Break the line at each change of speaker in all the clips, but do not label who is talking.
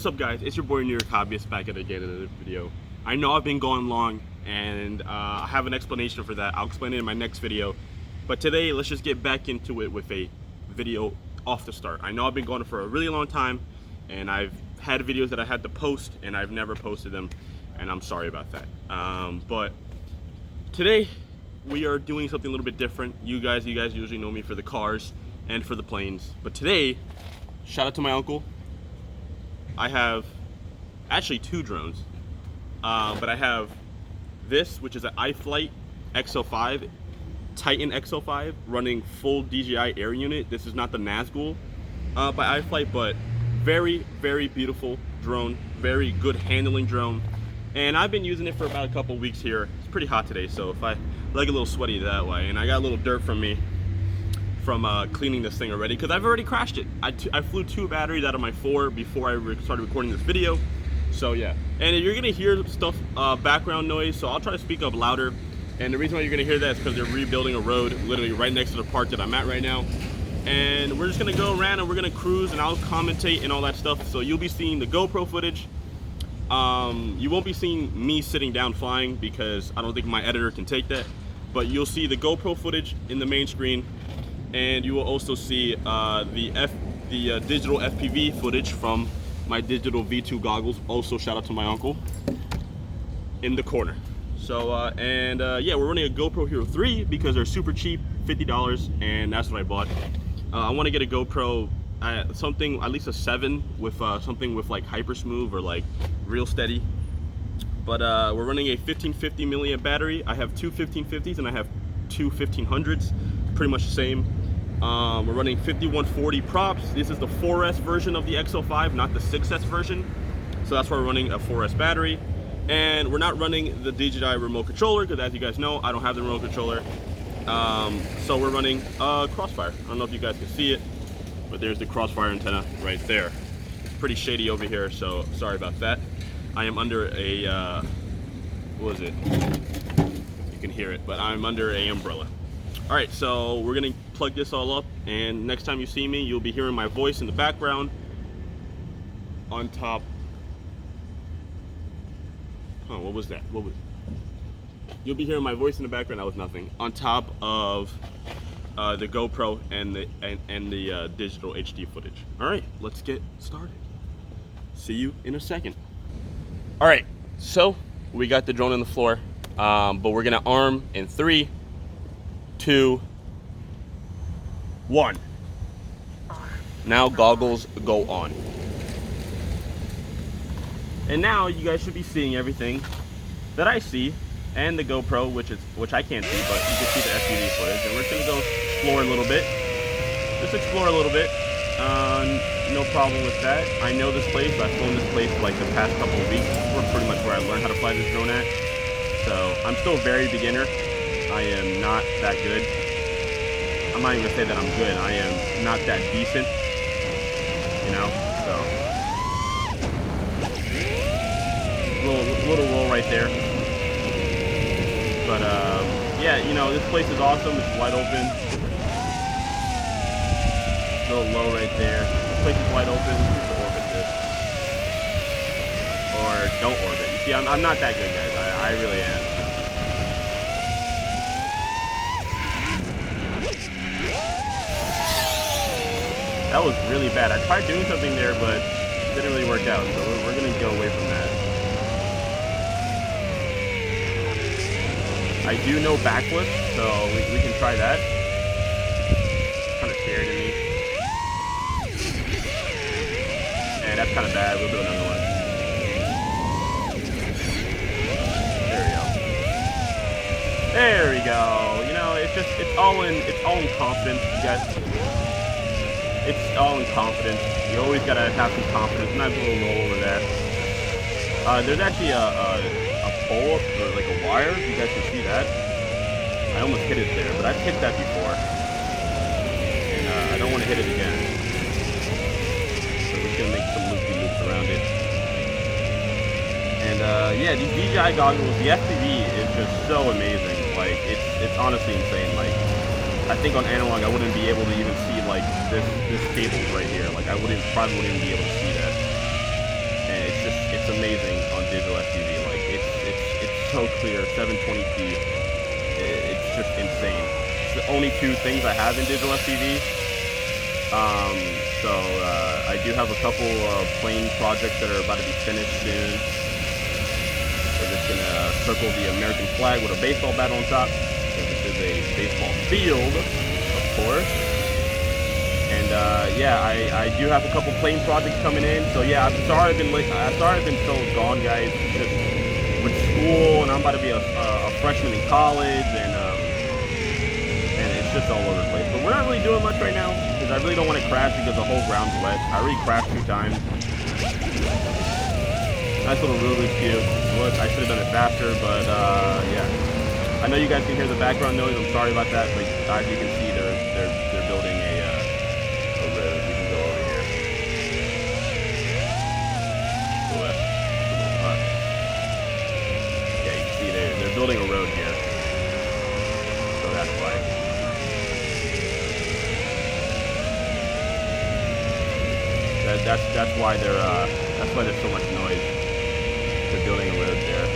What's up guys, it's your boy New York Hobbyist back at it again in another video. I know I've been going long and I have an explanation for that. I'll explain it in my next video. But today, let's just get back into it with a video off the start. I know I've been going for a really long time and I've had videos that I had to post and I've never posted them, and I'm sorry about that. But today we are doing something a little bit different. You guys usually know me for the cars and for the planes, but today, shout out to my uncle. I have actually two drones, but I have this, which is an IFlight XL5, Titan XL5, running full DJI air unit. This is not the Nazgul by IFlight, but very, very beautiful drone, very good handling drone. And I've been using it for about a couple weeks here. It's pretty hot today, so if I like a little sweaty that way, and I got a little dirt from me from cleaning this thing already, because I've already crashed it. I flew 2 batteries out of my 4 before I started recording this video. So yeah, and you're gonna hear stuff, background noise, so I'll try to speak up louder. And the reason why you're gonna hear that is because they're rebuilding a road literally right next to the park that I'm at right now. And we're just gonna go around and we're gonna cruise and I'll commentate and all that stuff. So you'll be seeing the GoPro footage. You won't be seeing me sitting down flying because I don't think my editor can take that. But you'll see the GoPro footage in the main screen. And you will also see the digital FPV footage from my digital V2 goggles. Also, shout out to my uncle in the corner. So, yeah, we're running a GoPro Hero 3 because they're super cheap, $50, and that's what I bought. I want to get a GoPro, something, at least a 7 with something with like hyper smooth or like real steady. But we're running a 1550 milliamp battery. I have two 1550s and I have two 1500s, pretty much the same. We're running 5140 props. This is the 4S version of the XL5, not the 6S version. So that's why we're running a 4S battery. And we're not running the DJI remote controller because, as you guys know, I don't have the remote controller. So we're running Crossfire. I don't know if you guys can see it, but there's the Crossfire antenna right there. It's pretty shady over here, so sorry about that. I am under a, what is it? You can hear it, but I'm under a umbrella. All right, so we're gonna plug this all up, and next time you see me, you'll be hearing my voice in the background on top. Oh, what was that? You'll be hearing my voice in the background. That was nothing. On top of the GoPro and the digital HD footage. All right, let's get started. See you in a second. All right, so we got the drone on the floor, but we're gonna arm in 3, 2, 1. Now goggles go on. And now you guys should be seeing everything that I see, and the GoPro, which I can't see, but you can see the FPV footage. And we're just gonna go explore a little bit. Just explore a little bit. No problem with that. I know this place. I've flown this place for like the past couple of weeks. We're pretty much where I learned how to fly this drone at. So I'm still very beginner. I am not that good. I'm not even gonna say that I'm good. I am not that decent, you know. So little roll right there. But yeah, you know, this place is awesome. It's wide open. A little low right there. This place is wide open. You can orbit this, or don't orbit. You see, I'm not that good, guys. I really am. That was really bad. I tried doing something there, but it didn't really work out. So we're gonna go away from that. I do know backflip, so we can try that. Kind of scared of me. And that's kind of bad. We'll do another one. There we go. You know, it's all in confidence, you guys. It's all in confidence. You always gotta have some confidence. Not a little roll over there. There's actually a pole or like a wire. You guys can see that. I almost hit it there, but I've hit that before, and I don't want to hit it again. So we're just gonna make some loopy loops around it. And yeah, these DJI goggles, the FPV is just so amazing. Like it's honestly insane. Like I think on analog I wouldn't be able to even see like this cable right here. Like I probably wouldn't even be able to see that. amazing on digital FPV. Like it's so clear, 720p. It's just insane. It's the only two things I have in digital FPV. I do have a couple plane projects that are about to be finished soon. We're just gonna circle the American flag with a baseball bat on top. So this is a baseball field, of course. And yeah, I do have a couple plane projects coming in. So yeah, I'm sorry I've been so gone, guys. Just with school, and I'm about to be a freshman in college, and it's just all over the place. But we're not really doing much right now because I really don't want to crash because the whole ground's wet. I already crashed 2 times. Nice little Ruler's cube. Look, I should have done it faster, but yeah. I know you guys can hear the background noise. I'm sorry about that, but as you can see, they're building a road. We can go over here. Yeah, you can see they're building a road here. So that's why. That's why there's so much noise. They're building a road there.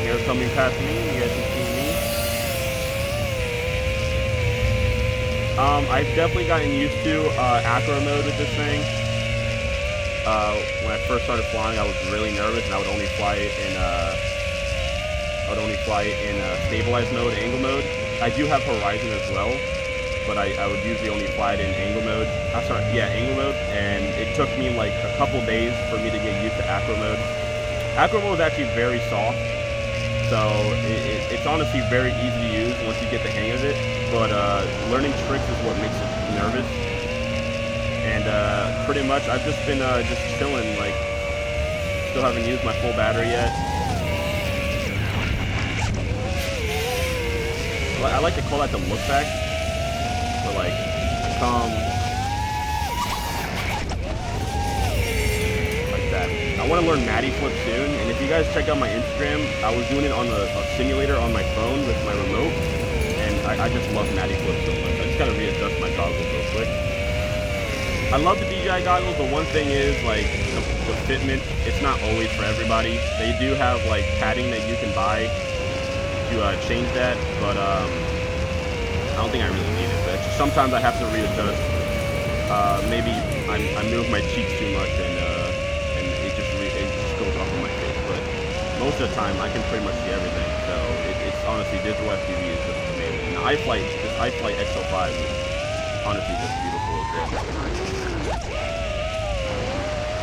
Here coming past me, you guys can see me. I've definitely gotten used to acro mode with this thing. When I first started flying, I was really nervous, and I would only fly it in stabilized mode, angle mode. I do have horizon as well, but I would usually only fly it in angle mode. Angle mode, and it took me like a couple days for me to get used to acro mode. Acro mode is actually very soft, so it's honestly very easy to use once you get the hang of it. But learning tricks is what makes it nervous. And pretty much, I've just been just chilling. Like, still haven't used my full battery yet. I like to call that the look back. So like, come like that. I want to learn Matty Flip soon, and if you guys check out my Instagram, I was doing it on a simulator on my phone with my remote, and I just love Matty Flip so much. I just gotta readjust my goggles real quick. I love the DJI goggles. The one thing is, like, the fitment, it's not always for everybody. They do have like padding that you can buy to change that, but I don't think I really need it. But sometimes I have to readjust. Maybe I move my cheeks too much, and it just goes off on my face. But most of the time, I can pretty much see everything. So it's honestly, digital FPV is just amazing. And this IFlight XL5 is honestly just beautiful as well.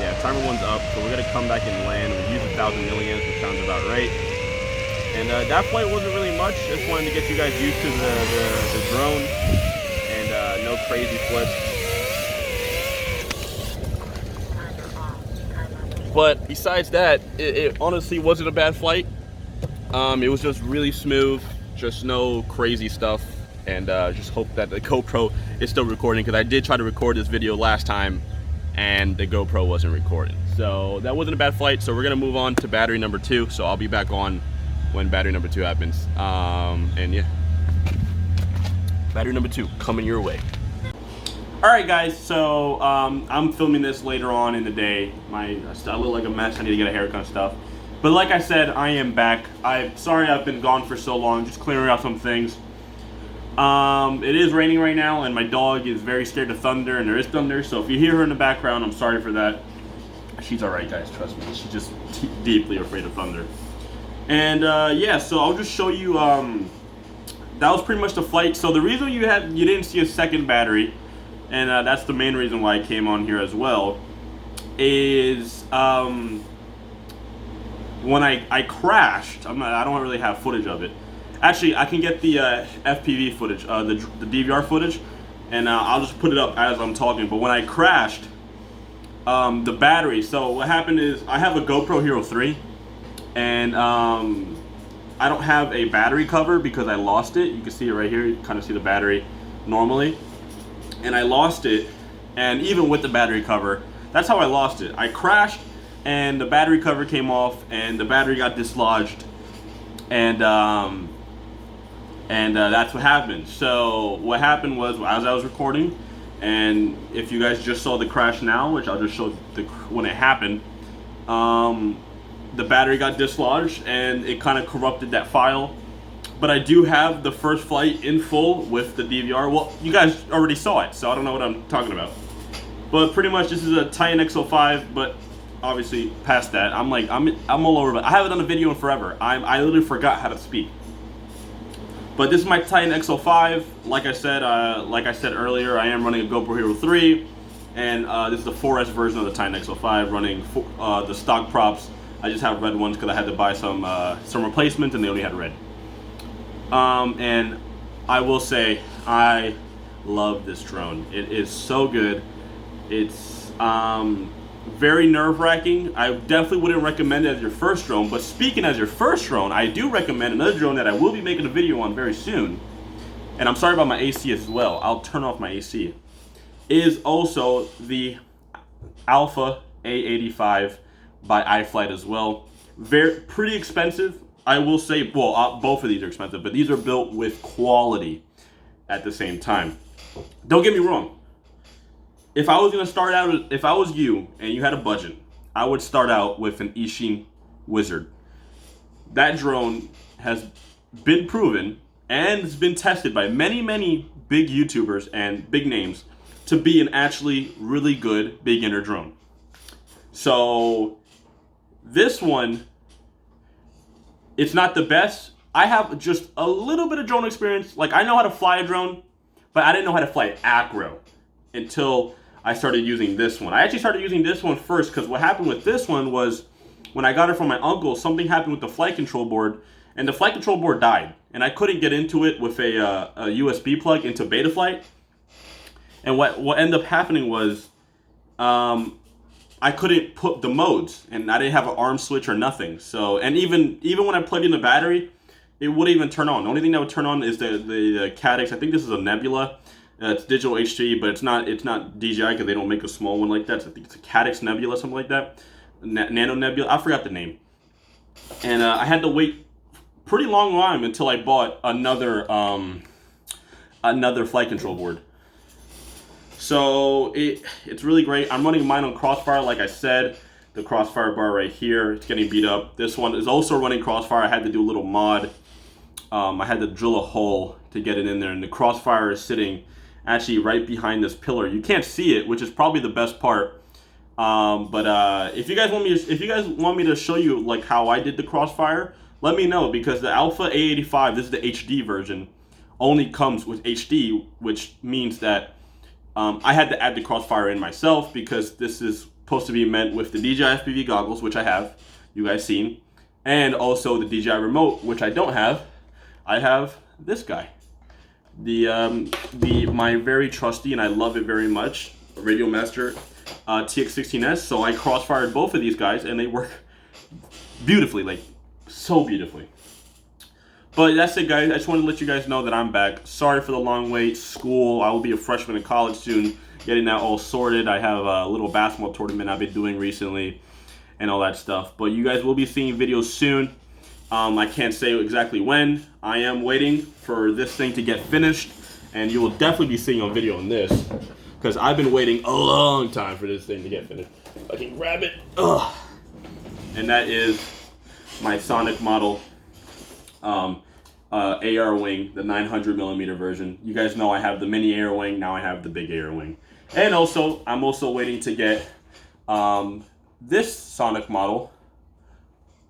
Yeah, timer 1's up, so we're gonna come back and land. We use 1,000 milliamps, which sounds about right. And that flight wasn't really much. Just wanted to get you guys used to the drone, and no crazy flips. But besides that, it honestly wasn't a bad flight. It was just really smooth, just no crazy stuff, and just hope that the GoPro is still recording, because I did try to record this video last time and the GoPro wasn't recording. So that wasn't a bad flight. So we're gonna move on to battery number 2. So I'll be back on when battery number 2 happens. And yeah, battery number 2 coming your way. All right, guys, so I'm filming this later on in the day. I look like a mess. I need to get a haircut and stuff. But like I said, I am back. I'm sorry I've been gone for so long, just clearing out some things. It is raining right now, and my dog is very scared of thunder, and there is thunder. So if you hear her in the background, I'm sorry for that. She's all right, guys, trust me. She's just deeply afraid of thunder. And yeah, so I'll just show you, that was pretty much the flight. So the reason you didn't see a second battery, and that's the main reason why I came on here as well, is when I crashed. I don't really have footage of it. Actually, I can get the FPV footage, the DVR footage, and I'll just put it up as I'm talking. But when I crashed, the battery, so what happened is I have a GoPro Hero 3, and I don't have a battery cover because I lost it. You can see it right here. You can kind of see the battery normally. And I lost it, and even with the battery cover, that's how I lost it. I crashed, and the battery cover came off, and the battery got dislodged, and that's what happened. So what happened was, as I was recording, and if you guys just saw the crash now, which I'll just show when it happened, the battery got dislodged and it kind of corrupted that file. But I do have the first flight in full with the DVR. Well, you guys already saw it, so I don't know what I'm talking about. But pretty much this is a Titan XL5, but obviously past that, I'm all over it. I haven't done a video in forever. I literally forgot how to speak. But this is my Titan XL5. Like I said earlier, I am running a GoPro Hero 3, and this is the 4S version of the Titan XL5, running the stock props. I just have red ones because I had to buy some replacements, and they only had red. And I will say, I love this drone. It is so good. It's very nerve-wracking. I definitely wouldn't recommend it as your first drone, but speaking as your first drone, I do recommend another drone that I will be making a video on very soon. And I'm sorry about my AC as well. I'll turn off my AC. Is also the Alpha A85 by IFlight as well. Pretty expensive. I will say, well, both of these are expensive, but these are built with quality at the same time. Don't get me wrong. If I was gonna start out, if I was you and you had a budget, I would start out with an Ishin Wizard. That drone has been proven and has been tested by many, many big YouTubers and big names to be an actually really good beginner drone. So this one, it's not the best. I have just a little bit of drone experience. Like, I know how to fly a drone, but I didn't know how to fly acro until I started using this one. I actually started using this one first because what happened with this one was when I got it from my uncle, something happened with the flight control board, and the flight control board died. And I couldn't get into it with a USB plug into Betaflight. And what ended up happening was I couldn't put the modes, and I didn't have an arm switch or nothing. So, and even when I plugged in the battery, it wouldn't even turn on. The only thing that would turn on is the Cant XL. I think this is a Nebula. It's digital HT, but it's not DJI because they don't make a small one like that. So I think it's a Cant XL Nebula, something like that. Nano Nebula. I forgot the name. And I had to wait pretty long time until I bought another flight control board. So it's really great. I'm running mine on Crossfire, like I said. The Crossfire bar right here, it's getting beat up. This one is also running Crossfire. I had to do a little mod. I had to drill a hole to get it in there, and the Crossfire is sitting actually right behind this pillar. You can't see it, which is probably the best part. But if you guys want me to show you like how I did the Crossfire, let me know, because the Alpha A85, this is the HD version, only comes with HD, which means that I had to add the Crossfire in myself because this is supposed to be meant with the DJI FPV goggles, which I have, you guys seen, and also the DJI remote, which I don't have. I have this guy, my very trusty, and I love it very much, Radiomaster TX16S. So I crossfired both of these guys, and they work beautifully, like so beautifully. But that's it, guys. I just wanted to let you guys know that I'm back. Sorry for the long wait. School, I will be a freshman in college soon, getting that all sorted. I have a little basketball tournament I've been doing recently and all that stuff. But you guys will be seeing videos soon. I can't say exactly when. I am waiting for this thing to get finished, and you will definitely be seeing a video on this because I've been waiting a long time for this thing to get finished. I can grab it. Ugh. And that is my Sonicmodell AR wing, the 900mm version. You guys know I have the mini AR wing, now I have the big AR wing. And also, I'm also waiting to get this Sonicmodell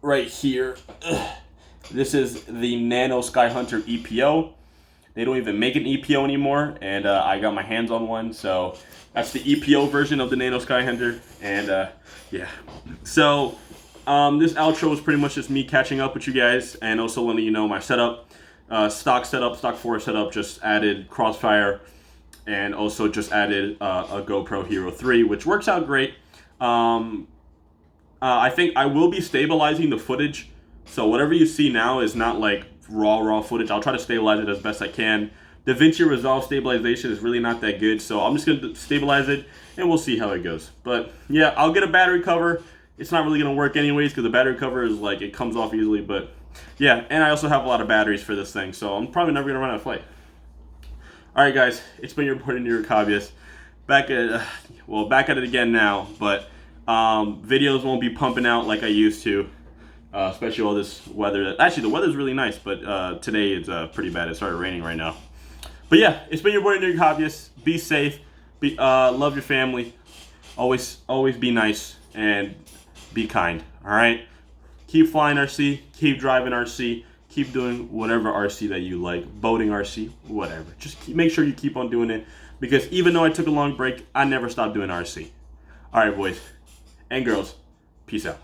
right here. Ugh. This is the Nano Skyhunter EPO. They don't even make an EPO anymore, and I got my hands on one, so that's the EPO version of the Nano Skyhunter. And yeah, so this outro is pretty much just me catching up with you guys, and also letting you know my setup, stock 4 setup. Just added Crossfire, and also just added a GoPro Hero 3, which works out great. I think I will be stabilizing the footage, so whatever you see now is not like raw footage. I'll try to stabilize it as best I can. DaVinci Resolve stabilization is really not that good, so I'm just going to stabilize it, and we'll see how it goes. But yeah, I'll get a battery cover. It's not really going to work anyways because the battery cover is like, it comes off easily, but yeah, and I also have a lot of batteries for this thing, so I'm probably never going to run out of flight. Alright guys, it's been your boy, New York Hobbyist. Back at it again now, but Videos won't be pumping out like I used to, especially all this weather. Actually, the weather's really nice, but today it's pretty bad. It started raining right now. But yeah, it's been your boy Nerd Hobbyist. Be safe. Love your family. Always be nice and be kind. All right. Keep flying RC. Keep driving RC. Keep doing whatever RC that you like. Boating RC, whatever. Just make sure you keep on doing it, because even though I took a long break, I never stopped doing RC. All right, boys and girls. Peace out.